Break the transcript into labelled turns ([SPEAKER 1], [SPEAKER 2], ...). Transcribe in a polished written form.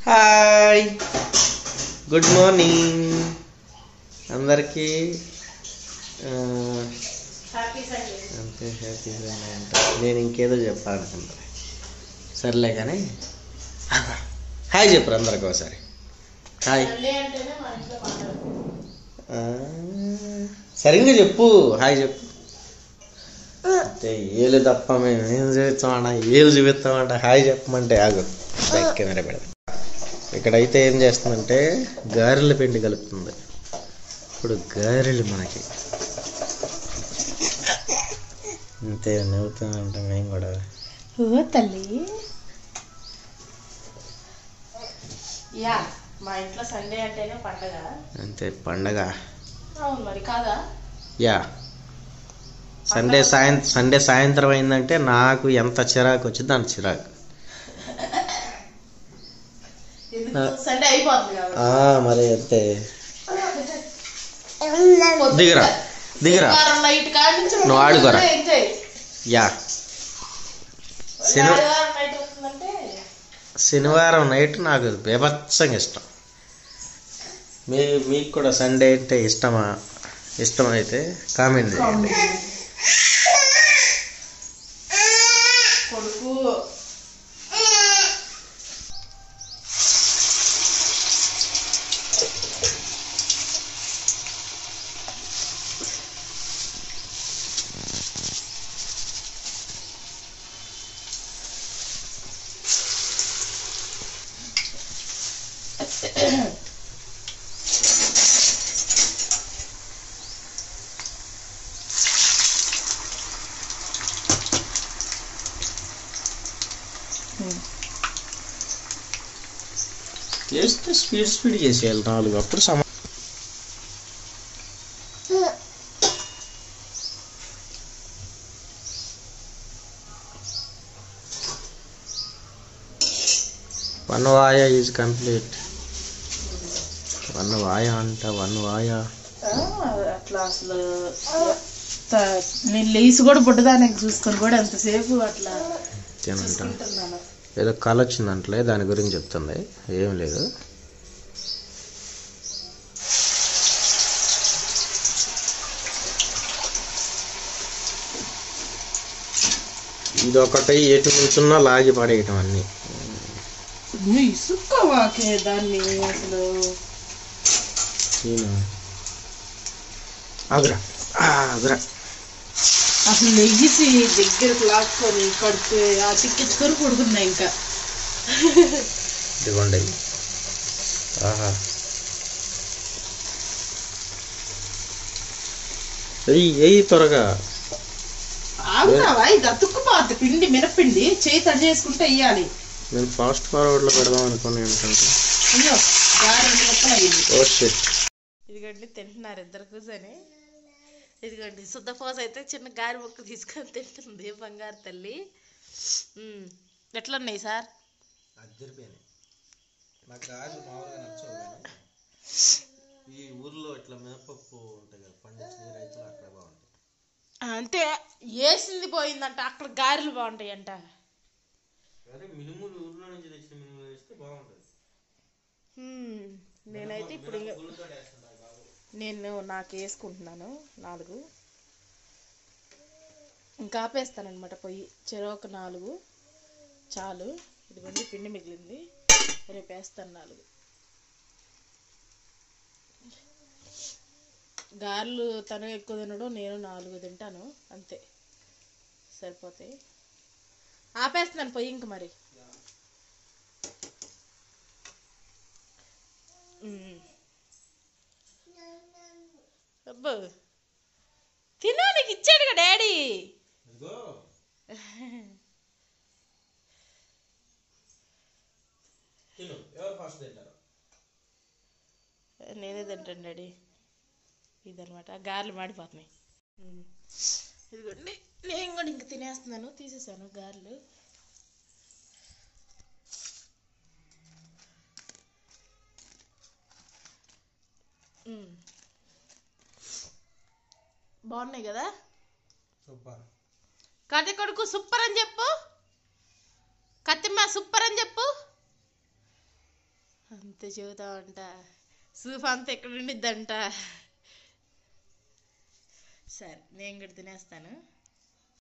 [SPEAKER 1] Hi, good morning అందరికీ. అంతే, happy Sunday అంట. నేను ఇంకేదో చెప్పాలనుకుంటా, సర్లే కానీ హాయ్ చెప్పరు అందరికి ఒకసారి. హాయ్ సరిగ్గా చెప్పు, హాయ్ చెప్పు. అంటే ఏళ్ళు తప్ప మేము ఏం చూపిస్తామంట, ఏళ్ళు చూపిస్తామంట, హాయ్ చెప్పమంటే ఆగు కెమెరా పెడతా. ఇక్కడైతే ఏం చేస్తుందంటే గారెల పిండి కలుపుతుంది. ఇప్పుడు గారెలు మనకి అంతే నవ్వుతామంట మేము కూడా.
[SPEAKER 2] ఓ తల్లి, యా మా ఇంట్లో సండే అంటేనే పండగ.
[SPEAKER 1] అంతే పండగ.
[SPEAKER 2] అవును మరి కాదా?
[SPEAKER 1] యా, సండే సాయంత్రం అయిందంటే నాకు ఎంత చిరాకు వచ్చింది అంత చిరాకు.
[SPEAKER 2] సండే అయిపోతుంది
[SPEAKER 1] మరి అంతే. దిగరా దిగరా, నువ్వు ఆడుకోరా. యా, శనివారం నైట్ నాకు బీభత్సంగా ఇష్టం. మీకు కూడా సండే అంటే ఇష్టమా? ఇష్టమైతే కామెంట్ చేయండి. చేస్తే స్పీడ్ చేసేయాలి 4 అప్పుడు వన్ వాయ ఈజ్ కంప్లీట్. వన్ వాయ అంట, వన్ వాయ
[SPEAKER 2] అట్లా. అసలు నేను లేచి కూడా పుట్టదానికి చూసుకొని కూడా అంతసేపు అట్లా
[SPEAKER 1] తినంటాను. ఏదో కళ వచ్చిందంటలే, దాని గురించి చెప్తుంది. ఏం లేదు. ఇదొకటి ఎటు నుంచున్నా లాగి పడేయటం అన్ని.
[SPEAKER 2] ఇసుక్కోవాకే దాన్ని అసలు.
[SPEAKER 1] ఆగురా ఆగురా.
[SPEAKER 2] అసలు లెగిసి దగ్గరకు లాక్కొని కడుపు తిక్కించుకొని పడుకున్నా. ఇంకా
[SPEAKER 1] ఇదిగోండి. ఆహా, ఎయ్యి త్వరగా.
[SPEAKER 2] ఆగుతావా? ఇది అతుక్కుపోద్ది పిండి, మినపిండి చేయి తడి చేసుకుంటే వెయ్యాలి.
[SPEAKER 1] నేను ఫాస్ట్ ఫార్వర్డ్ లో పెడదాం అనుకుని ఏంటంటే
[SPEAKER 2] ఇదిగోండి తింటున్నారు ఇద్దరు కూర్చొని. ఇదిగోండి శుద్ధపోస అయితే చిన్న గారి ముక్క తీసుకొని తింటుంది బంగారు తల్లి. ఎట్లున్నాయి సార్?
[SPEAKER 1] ఈ ఊర్లో ఇట్లా మినపప్పు ఉంటాయి కదా, పండించిన రైతులు అక్కడ బాగుంటాయి.
[SPEAKER 2] అంటే వేసింది పోయిందంట, అక్కడ గారెలు బాగుంటాయి అంట.
[SPEAKER 1] మినుములు ఊర్లో నుంచి తెచ్చిన మినుములు వేస్తే బాగుంటుంది.
[SPEAKER 2] నేనైతే ఇప్పుడు నాకు వేసుకుంటున్నాను 4. ఇంకా ఆపేస్తానమాట పొయ్యి. చెరొక 4 చాలు. ఇదిగోండి పిండి మిగిలింది, రేపు వేస్తాను 4. గారెలు తను ఎక్కువ తినడం, నేను 4 తింటాను అంతే, సరిపోతాయి. ఆపేస్తున్నాను పొయ్యి ఇంక. మరి అబ్బో తిను, నీకు ఇచ్చాడుగా డాడీ. నేనే తింటాను డాడీ. ఇదనమాట, గారెలు మాడిపోతున్నాయి. ఇదిగోండి నేను కూడా ఇంక తినేస్తున్నాను. తీసేసాను గారెలు. బాగున్నాయి కదా?
[SPEAKER 1] సూపర్.
[SPEAKER 2] కథ కొడుకు సూపర్ అని చెప్పు. కత్తిమ్మ సూపర్ అని చెప్పు. అంత చెబుతావంట, సూప్ అంతా ఎక్కడ ఉండిద్దంట. సరే నేను కూడా తినేస్తాను.